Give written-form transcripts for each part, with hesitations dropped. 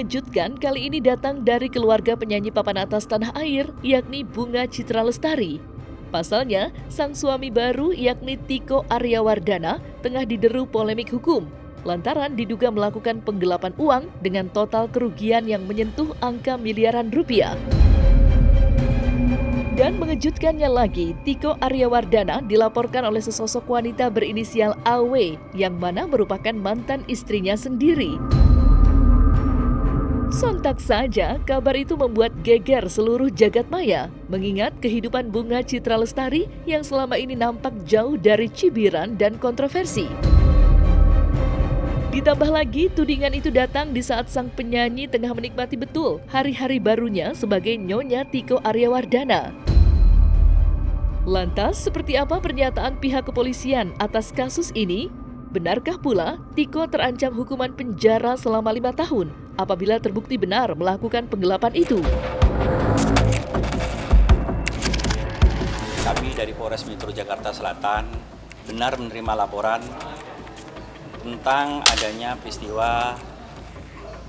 mengejutkan kali ini datang dari keluarga penyanyi papan atas tanah air, yakni Bunga Citra Lestari. Pasalnya, sang suami baru yakni Tiko Aryawardana tengah dideru polemik hukum, lantaran diduga melakukan penggelapan uang dengan total kerugian yang menyentuh angka miliaran rupiah. Dan mengejutkannya lagi, Tiko Aryawardana dilaporkan oleh sesosok wanita berinisial AW yang mana merupakan mantan istrinya sendiri. Sontak saja, kabar itu membuat geger seluruh jagat maya, mengingat kehidupan Bunga Citra Lestari yang selama ini nampak jauh dari cibiran dan kontroversi. Ditambah lagi, tudingan itu datang di saat sang penyanyi tengah menikmati betul hari-hari barunya sebagai Nyonya Tiko Aryawardana. Lantas, seperti apa pernyataan pihak kepolisian atas kasus ini? Benarkah pula Tiko terancam hukuman penjara selama 5 tahun apabila terbukti benar melakukan penggelapan itu? Kami dari Polres Metro Jakarta Selatan benar menerima laporan tentang adanya peristiwa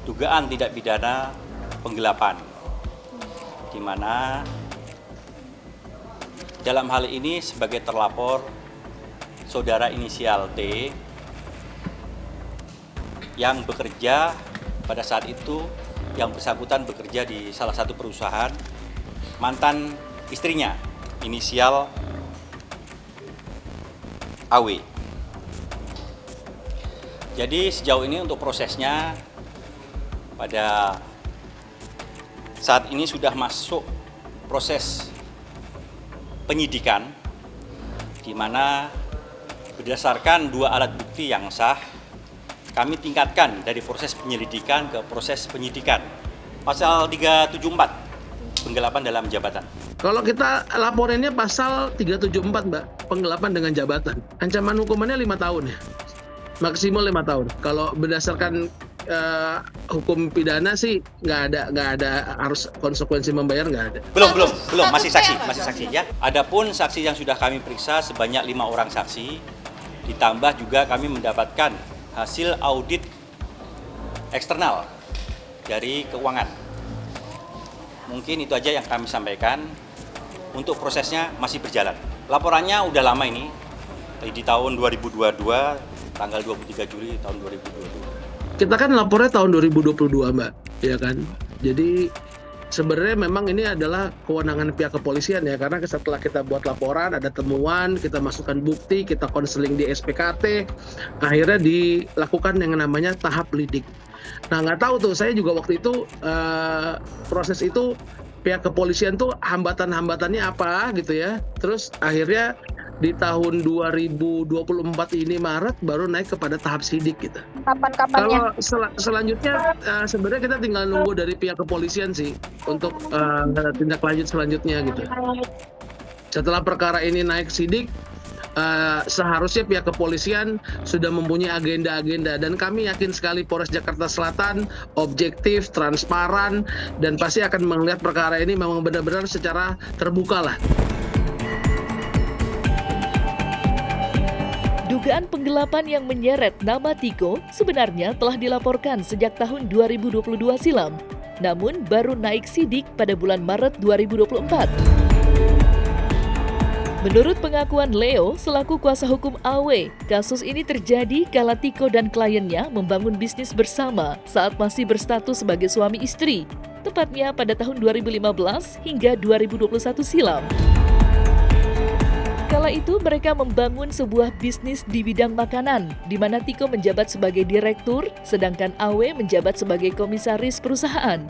dugaan tidak pidana penggelapan, di mana dalam hal ini sebagai terlapor saudara inisial T yang bekerja pada saat itu, yang bersangkutan bekerja di salah satu perusahaan, mantan istrinya inisial AW. Jadi sejauh ini untuk prosesnya pada saat ini sudah masuk proses penyidikan, di mana berdasarkan 2 alat bukti yang sah, kami tingkatkan dari proses penyelidikan ke proses penyidikan. Pasal 374, penggelapan dalam jabatan. Kalau kita laporannya pasal 374, Mbak, penggelapan dengan jabatan. Ancaman hukumannya 5 tahun ya, maksimal 5 tahun. Kalau berdasarkan hukum pidana sih nggak ada harus konsekuensi membayar, nggak ada. Belum, masih saksi ya. Adapun saksi yang sudah kami periksa sebanyak 5 orang saksi, ditambah juga kami mendapatkan hasil audit eksternal dari keuangan. Mungkin itu aja yang kami sampaikan. Untuk prosesnya masih berjalan. Laporannya udah lama ini, di tahun 2022, tanggal 23 Juli tahun 2022. Kita kan lapornya tahun 2022, Mbak, ya kan? Jadi sebenarnya memang ini adalah kewenangan pihak kepolisian ya, karena setelah kita buat laporan, ada temuan, kita masukkan bukti, kita konseling di SPKT, akhirnya dilakukan yang namanya tahap lidik. Nah, nggak tahu tuh, saya juga waktu itu proses itu pihak kepolisian tuh hambatan-hambatannya apa gitu ya. Terus akhirnya di tahun 2024 ini Maret baru naik kepada tahap sidik gitu. Kapan-kapannya? Kalau selanjutnya sebenarnya kita tinggal nunggu dari pihak kepolisian sih untuk tindak lanjut selanjutnya gitu. Setelah perkara ini naik sidik, seharusnya pihak kepolisian sudah mempunyai agenda-agenda, dan kami yakin sekali Polres Jakarta Selatan objektif, transparan, dan pasti akan melihat perkara ini memang benar-benar secara terbuka lah. Dugaan penggelapan yang menyeret nama Tiko sebenarnya telah dilaporkan sejak tahun 2022 silam, namun baru naik sidik pada bulan Maret 2024. Menurut pengakuan Leo selaku kuasa hukum AW, kasus ini terjadi kala Tiko dan kliennya membangun bisnis bersama saat masih berstatus sebagai suami istri, tepatnya pada tahun 2015 hingga 2021 silam. Kala itu mereka membangun sebuah bisnis di bidang makanan, di mana Tiko menjabat sebagai direktur, sedangkan AW menjabat sebagai komisaris perusahaan.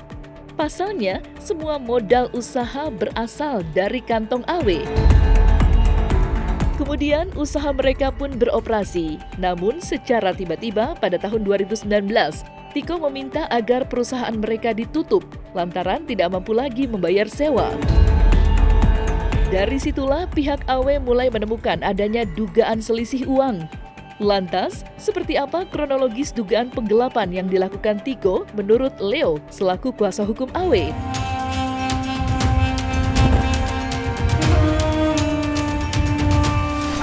Pasalnya, semua modal usaha berasal dari kantong AW. Kemudian usaha mereka pun beroperasi, namun secara tiba-tiba pada tahun 2019, Tiko meminta agar perusahaan mereka ditutup lantaran tidak mampu lagi membayar sewa. Dari situlah pihak AW mulai menemukan adanya dugaan selisih uang. Lantas, seperti apa kronologis dugaan penggelapan yang dilakukan Tiko menurut Leo selaku kuasa hukum AW?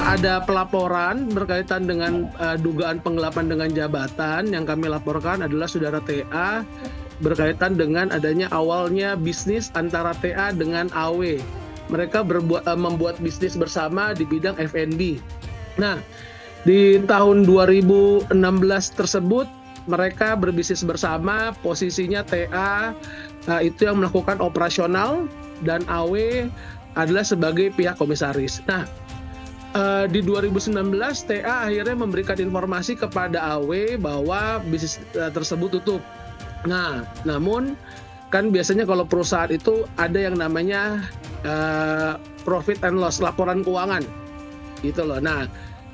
Ada pelaporan berkaitan dengan dugaan penggelapan dengan jabatan. Yang kami laporkan adalah saudara TA berkaitan dengan adanya awalnya bisnis antara TA dengan AW. Mereka membuat bisnis bersama di bidang F&B. Nah, di tahun 2016 tersebut mereka berbisnis bersama, posisinya TA itu yang melakukan operasional dan AW adalah sebagai pihak komisaris. Nah, di 2019 TA akhirnya memberikan informasi kepada AW bahwa bisnis tersebut tutup. Nah, namun kan biasanya kalau perusahaan itu ada yang namanya profit and loss, laporan keuangan gitu loh. Nah,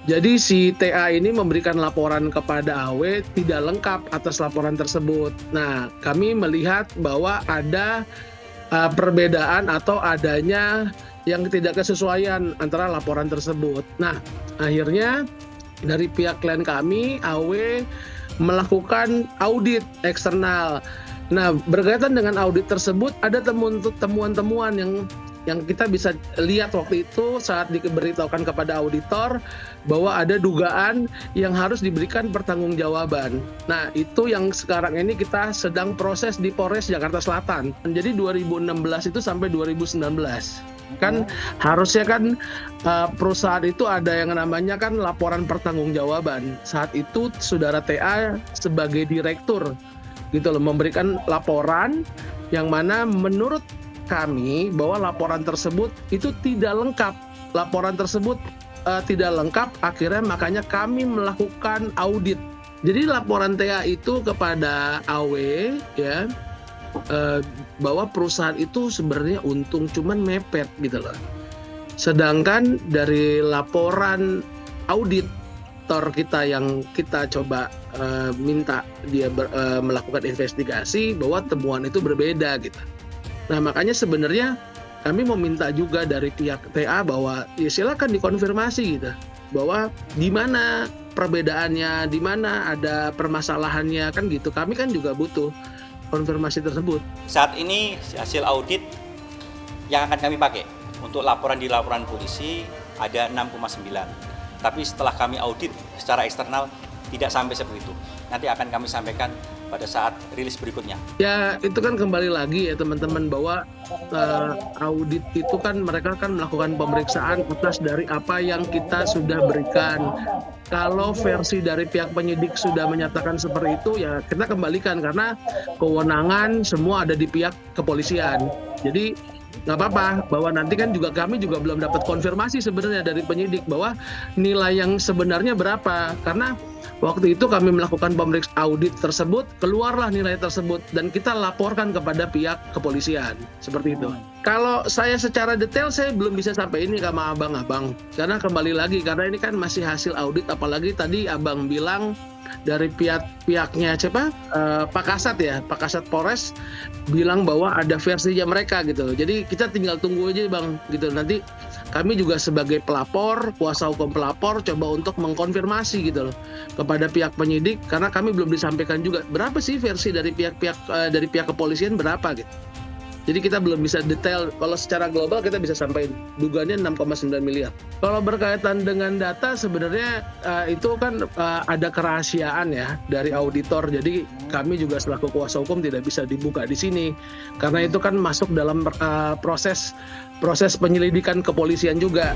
jadi si TA ini memberikan laporan kepada AW tidak lengkap atas laporan tersebut. Nah, kami melihat bahwa ada perbedaan atau adanya yang tidak kesesuaian antara laporan tersebut. Nah, akhirnya dari pihak klien kami, AW melakukan audit eksternal. Nah, berkaitan dengan audit tersebut ada temuan-temuan yang kita bisa lihat waktu itu saat diberitahukan kepada auditor bahwa ada dugaan yang harus diberikan pertanggungjawaban. Nah, itu yang sekarang ini kita sedang proses di Polres Jakarta Selatan. Jadi 2016 itu sampai 2019. Kan harusnya kan perusahaan itu ada yang namanya kan laporan pertanggungjawaban. Saat itu saudara TA sebagai direktur gitu loh memberikan laporan yang mana menurut kami bahwa laporan tersebut itu tidak lengkap. Laporan tersebut tidak lengkap, akhirnya makanya kami melakukan audit. Jadi laporan TA itu kepada AW ya bahwa perusahaan itu sebenarnya untung cuman mepet gitu loh. Sedangkan dari laporan auditor kita yang kita coba minta dia melakukan investigasi bahwa temuan itu berbeda gitu. Nah, makanya sebenarnya kami meminta juga dari pihak TA bahwa ya silakan dikonfirmasi gitu. Bahwa di mana perbedaannya, di mana ada permasalahannya kan gitu. Kami kan juga butuh konfirmasi tersebut. Saat ini hasil audit yang akan kami pakai untuk laporan di laporan polisi ada 6,9. Tapi setelah kami audit secara eksternal tidak sampai seperti itu. Nanti akan kami sampaikan pada saat rilis berikutnya. Ya, itu kan kembali lagi ya teman-teman bahwa audit itu kan mereka kan melakukan pemeriksaan atas dari apa yang kita sudah berikan. Kalau versi dari pihak penyidik sudah menyatakan seperti itu ya kita kembalikan karena kewenangan semua ada di pihak kepolisian. Jadi nggak apa-apa bahwa nanti kan juga kami juga belum dapat konfirmasi sebenarnya dari penyidik bahwa nilai yang sebenarnya berapa karena waktu itu kami melakukan pemeriksaan audit tersebut keluarlah nilai tersebut dan kita laporkan kepada pihak kepolisian seperti itu. Kalau saya secara detail saya belum bisa sampai ini sama abang-abang karena kembali lagi karena ini kan masih hasil audit apalagi tadi abang bilang dari pihaknya siapa Pak Kasat ya Pak Kasat Polres bilang bahwa ada versinya mereka gitu loh. Jadi kita tinggal tunggu aja bang gitu nanti kami juga sebagai pelapor kuasa hukum pelapor coba untuk mengkonfirmasi gitu loh kepada pihak penyidik karena kami belum disampaikan juga berapa sih versi dari pihak kepolisian berapa gitu. Jadi kita belum bisa detail, kalau secara global kita bisa sampaikan dugaannya 6,9 miliar. Kalau berkaitan dengan data sebenarnya itu kan ada kerahasiaan ya dari auditor, jadi kami juga selaku kuasa hukum tidak bisa dibuka di sini. Karena itu kan masuk dalam proses penyelidikan kepolisian juga.